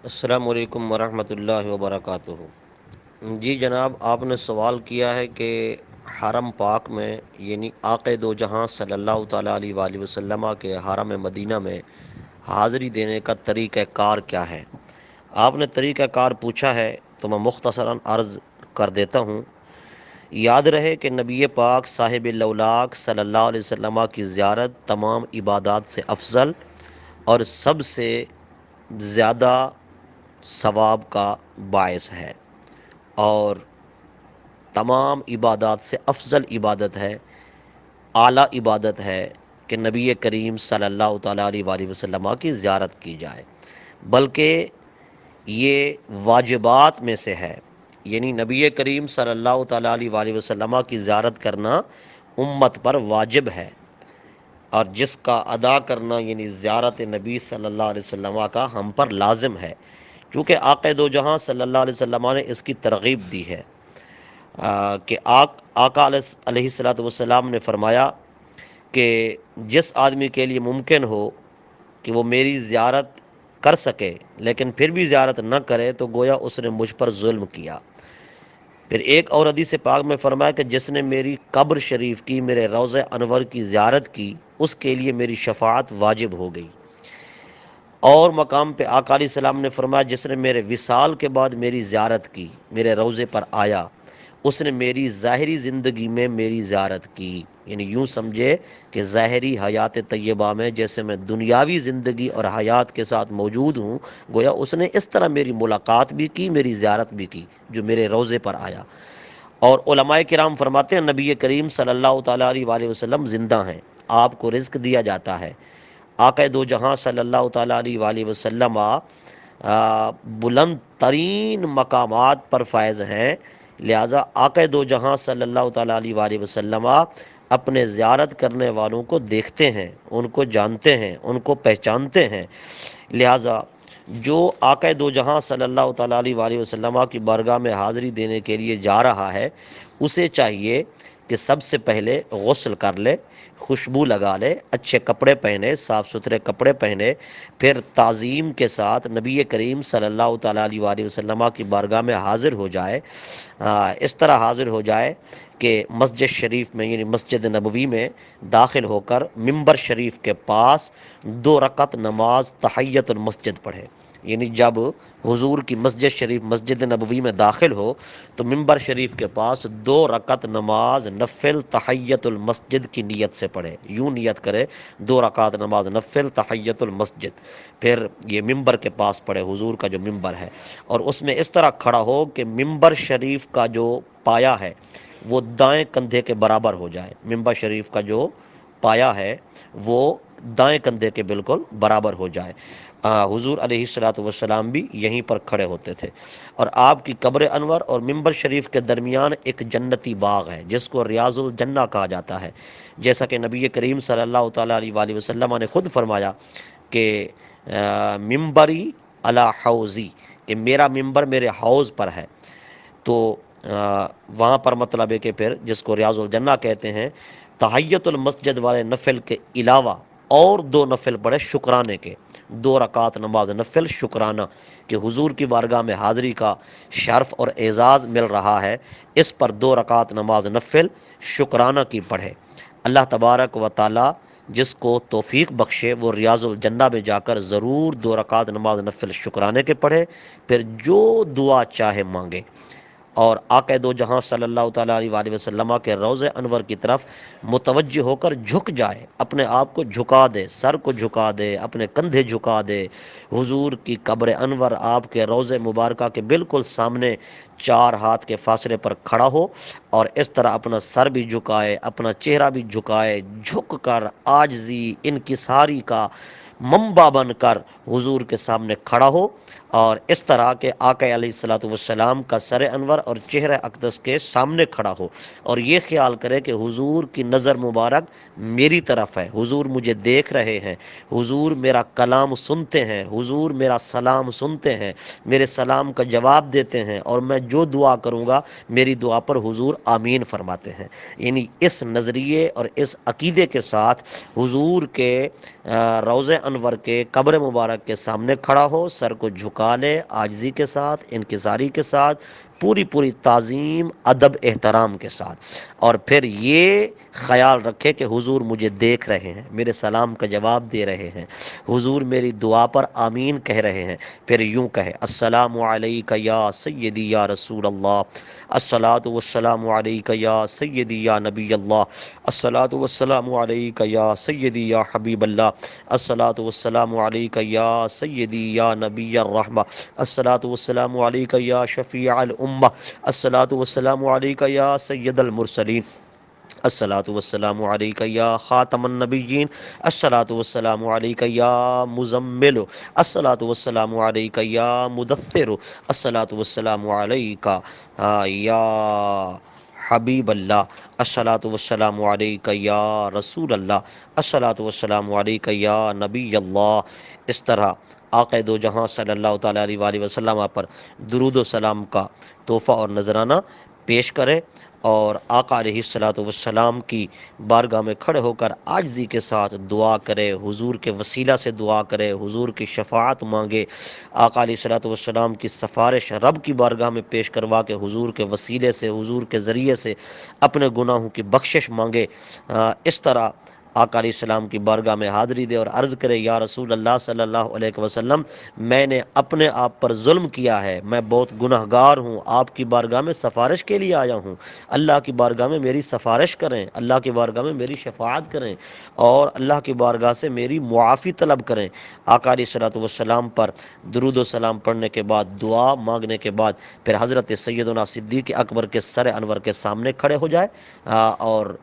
السلام علیکم ورحمۃ اللہ وبرکاتہ۔ جی جناب، آپ نے سوال کیا ہے کہ حرم پاک میں یعنی آقا دو جہاں صلی اللہ تعالیٰ علیہ وآلہ وسلم کے حرم مدینہ میں حاضری دینے کا طریقہ کار کیا ہے۔ آپ نے طریقہ کار پوچھا ہے تو میں مختصراً عرض کر دیتا ہوں۔ یاد رہے کہ نبی پاک صاحب اللہ صلی اللہ علیہ وسلم کی زیارت تمام عبادات سے افضل اور سب سے زیادہ ثواب کا باعث ہے، اور تمام عبادات سے افضل عبادت ہے، اعلیٰ عبادت ہے کہ نبی کریم صلی اللہ تعالیٰ علیہ وآلہ وسلم کی زیارت کی جائے، بلکہ یہ واجبات میں سے ہے۔ یعنی نبی کریم صلی اللہ تعالیٰ علیہ وآلہ وسلم کی زیارت کرنا امت پر واجب ہے، اور جس کا ادا کرنا یعنی زیارت نبی صلی اللہ علیہ وسلم کا ہم پر لازم ہے، چونکہ آقا دو جہاں صلی اللہ علیہ وسلم نے اس کی ترغیب دی ہے کہ آقا علیہ الصلوۃ والسلام نے فرمایا کہ جس آدمی کے لیے ممکن ہو کہ وہ میری زیارت کر سکے لیکن پھر بھی زیارت نہ کرے تو گویا اس نے مجھ پر ظلم کیا۔ پھر ایک اور حدیث پاک میں فرمایا کہ جس نے میری قبر شریف کی، میرے روضہ انور کی زیارت کی، اس کے لیے میری شفاعت واجب ہو گئی۔ اور مقام پہ آقا علیہ السلام نے فرمایا جس نے میرے وصال کے بعد میری زیارت کی، میرے روضے پر آیا، اس نے میری ظاہری زندگی میں میری زیارت کی۔ یعنی یوں سمجھے کہ ظاہری حیات طیبہ میں جیسے میں دنیاوی زندگی اور حیات کے ساتھ موجود ہوں، گویا اس نے اس طرح میری ملاقات بھی کی، میری زیارت بھی کی جو میرے روضے پر آیا۔ اور علماء کرام فرماتے ہیں نبی کریم صلی اللہ تعالیٰ علیہ وآلہ وسلم زندہ ہیں، آپ کو رزق دیا جاتا ہے۔ آقا دو جہاں صلی اللہ تعالیٰ علیہ وآلہ وسلم بلند ترین مقامات پر فائز ہیں، لہٰذا آقا دو جہاں صلی اللہ تعالیٰ علیہ وآلہ وسلم اپنے زیارت کرنے والوں کو دیکھتے ہیں، ان کو جانتے ہیں، ان کو پہچانتے ہیں۔ لہٰذا جو آقا دو جہاں صلی اللہ تعالیٰ علیہ وآلہ وسلم کی بارگاہ میں حاضری دینے کے لیے جا رہا ہے، اسے چاہیے کہ سب سے پہلے غسل کر لے، خوشبو لگا لے، اچھے کپڑے پہنے، صاف ستھرے کپڑے پہنے، پھر تعظیم کے ساتھ نبی کریم صلی اللہ تعالیٰ علیہ وآلہ وسلم کی بارگاہ میں حاضر ہو جائے۔ اس طرح حاضر ہو جائے کہ مسجد شریف میں یعنی مسجد نبوی میں داخل ہو کر ممبر شریف کے پاس 2 رکعت نماز تحیت المسجد پڑھے۔ یعنی جب حضور کی مسجد شریف مسجد نبوی میں داخل ہو تو ممبر شریف کے پاس 2 رکعت نماز نفل تحیت المسجد کی نیت سے پڑھے۔ یوں نیت کرے 2 رکعت نماز نفل تحیت المسجد، پھر یہ ممبر کے پاس پڑھے، حضور کا جو ممبر ہے، اور اس میں اس طرح کھڑا ہو کہ ممبر شریف کا جو پایا ہے وہ دائیں کندھے کے برابر ہو جائے۔ ممبر شریف کا جو پایا ہے وہ دائیں کندھے کے بالکل برابر ہو جائے۔ حضور علیہ الصلوۃ والسلام بھی یہیں پر کھڑے ہوتے تھے، اور آپ کی قبر انور اور ممبر شریف کے درمیان ایک جنتی باغ ہے جس کو ریاض الجنہ کہا جاتا ہے، جیسا کہ نبی کریم صلی اللہ تعالیٰ علیہ وآلہ وسلم نے خود فرمایا کہ ممبری علی حوضی، کہ میرا ممبر میرے حوض پر ہے۔ تو وہاں پر مطلب ہے کہ پھر جس کو ریاض الجنہ کہتے ہیں، تحیت المسجد والے نفل کے علاوہ اور 2 نفل پڑھے شکرانے کے، 2 رکعت نماز نفل شکرانہ، کہ حضور کی بارگاہ میں حاضری کا شرف اور اعزاز مل رہا ہے، اس پر 2 رکعت نماز نفل شکرانہ کی پڑھے۔ اللہ تبارک و تعالی جس کو توفیق بخشے وہ ریاض الجنہ میں جا کر ضرور 2 رکعت نماز نفل شکرانے کے پڑھے، پھر جو دعا چاہے مانگے، اور آقا دو جہاں صلی اللہ تعالیٰ علیہ وآلہ وسلم کے روضہ انور کی طرف متوجہ ہو کر جھک جائے، اپنے آپ کو جھکا دے، سر کو جھکا دے، اپنے کندھے جھکا دے، حضور کی قبر انور آپ کے روضہ مبارکہ کے بالکل سامنے 4 ہاتھ کے فاصلے پر کھڑا ہو، اور اس طرح اپنا سر بھی جھکائے، اپنا چہرہ بھی جھکائے، جھک کر عاجزی انکساری کا منبع بن کر حضور کے سامنے کھڑا ہو، اور اس طرح کہ آقا علیہ الصلوۃ والسلام کا سر انور اور چہرہ اقدس کے سامنے کھڑا ہو، اور یہ خیال کرے کہ حضور کی نظر مبارک میری طرف ہے، حضور مجھے دیکھ رہے ہیں، حضور میرا کلام سنتے ہیں، حضور میرا سلام سنتے ہیں، میرے سلام کا جواب دیتے ہیں، اور میں جو دعا کروں گا میری دعا پر حضور آمین فرماتے ہیں۔ یعنی اس نظریے اور اس عقیدے کے ساتھ حضور کے روضہ انور کے قبر مبارک کے سامنے کھڑا ہو، سر کو جھکا نکالے عاجزی کے ساتھ، انکساری کے ساتھ، پوری پوری تعظیم ادب احترام کے ساتھ، اور پھر یہ خیال رکھے کہ حضور مجھے دیکھ رہے ہیں، میرے سلام کا جواب دے رہے ہیں، حضور میری دعا پر آمین کہہ رہے ہیں۔ پھر یوں کہے السلام علیک یا سیدی یا رسول اللہ، الصلاۃ والسلام علیک یا سیدی یا نبی اللہ، الصلاۃ والسلام علیک یا سیدی یا حبیب اللہ، الصلاۃ والسلام علیک یا سیدی یا نبی الرحمہ، الصلاۃ والسلام علیک یا شفیع الامہ، الصلاۃ والسلام علیک یا سید المرسلین، الصلاۃ والسلام علیک یا خاتم النبیین، الصلاۃ والسلام علیک یا مزمل، الصلاۃ والسلام علیک یا مدثر، الصلاۃ والسلام علیک یا حبیب اللہ، الصلاۃ والسلام علیک یا رسول اللہ، الصلاۃ والسلام علیک یا نبی اللہ۔ اس طرح آقا دو جہاں صلی اللہ تعالیٰ علیہ وآلہ وسلم پر درود و سلام کا تحفہ اور نذرانہ پیش کرے، اور آقا علیہ الصلوۃ والسلام کی بارگاہ میں کھڑے ہو کر عاجزی کے ساتھ دعا کرے، حضور کے وسیلہ سے دعا کرے، حضور کی شفاعت مانگے، آقا علیہ الصلوۃ والسلام کی سفارش رب کی بارگاہ میں پیش کروا کے حضور کے وسیلے سے، حضور کے ذریعے سے اپنے گناہوں کی بخشش مانگے۔ اس طرح آقا علیہ السلام کی بارگاہ میں حاضری دے اور عرض کرے یا رسول اللہ صلی اللہ علیہ وسلم، میں نے اپنے آپ پر ظلم کیا ہے، میں بہت گناہگار ہوں، آپ کی بارگاہ میں سفارش کے لیے آیا ہوں، اللہ کی بارگاہ میں میری سفارش کریں، اللہ کی بارگاہ میں میری شفاعت کریں، اور اللہ کی بارگاہ سے میری معافی طلب کریں۔ آقا علیہ الصلوۃ والسلام پر درود و سلام پڑھنے کے بعد، دعا مانگنے کے بعد، پھر حضرت سیدنا صدیق اکبر کے سر انور کے سامنے کھڑے ہو جائے، اور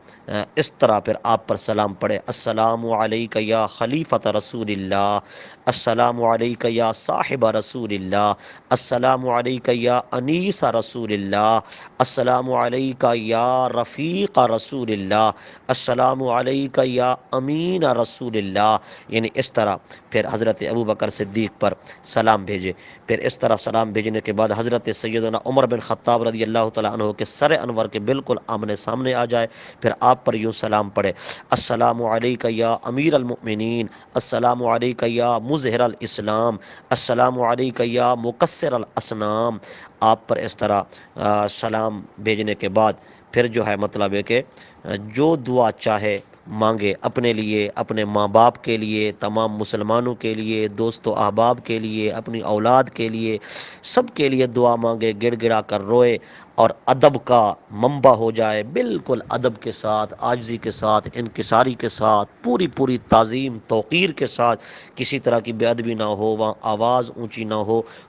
اس طرح پھر آپ پر سلام پڑھے، السلام علیک یا خلیفۃ رسول اللہ، السلام علیک یا صاحب رسول اللہ، السلام علیک یا انیس رسول اللہ، السلام علیک یا رفیق رسول اللہ، السلام علیک یا امین رسول اللہ، یعنی اس طرح پھر حضرت ابوبکر صدیق پر سلام بھیجے۔ پھر اس طرح سلام بھیجنے کے بعد حضرت سیدنا عمر بن خطاب رضی اللہ تعالیٰ عنہ کے سر انور کے بالکل آمنے سامنے آ جائے، پھر آپ پر یوں سلام پڑھے، السلام علیک یا امیر المؤمنین، السلام علیک یا مظہر الاسلام، السلام علیک یا مکسر الاصنام۔ آپ پر اس طرح سلام بھیجنے کے بعد پھر جو ہے مطلب ہے کہ جو دعا چاہے مانگے، اپنے لیے، اپنے ماں باپ کے لیے، تمام مسلمانوں کے لیے، دوست و احباب کے لیے، اپنی اولاد کے لیے، سب کے لیے دعا مانگے، گڑ گڑا کر روئے، اور ادب کا منبع ہو جائے، بالکل ادب کے ساتھ، عاجزی کے ساتھ، انکساری کے ساتھ، پوری پوری تعظیم توقیر کے ساتھ، کسی طرح کی بے ادبی نہ ہو، وہاں آواز اونچی نہ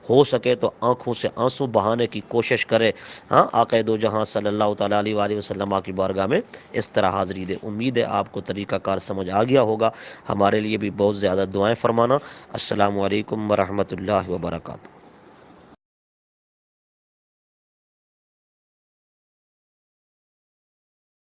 ہو سکے تو آنکھوں سے آنسو بہانے کی کوشش کرے۔ ہاں، آقا دو جہاں صلی اللہ تعالیٰ علیہ وآلہ وسلم کی بارگاہ میں اس طرح حاضری دے۔ امید ہے آپ کو طریقہ کار سمجھ آ گیا ہوگا، ہمارے لیے بھی بہت زیادہ دعائیں فرمانا۔ السلام علیکم ورحمۃ اللہ وبرکاتہ۔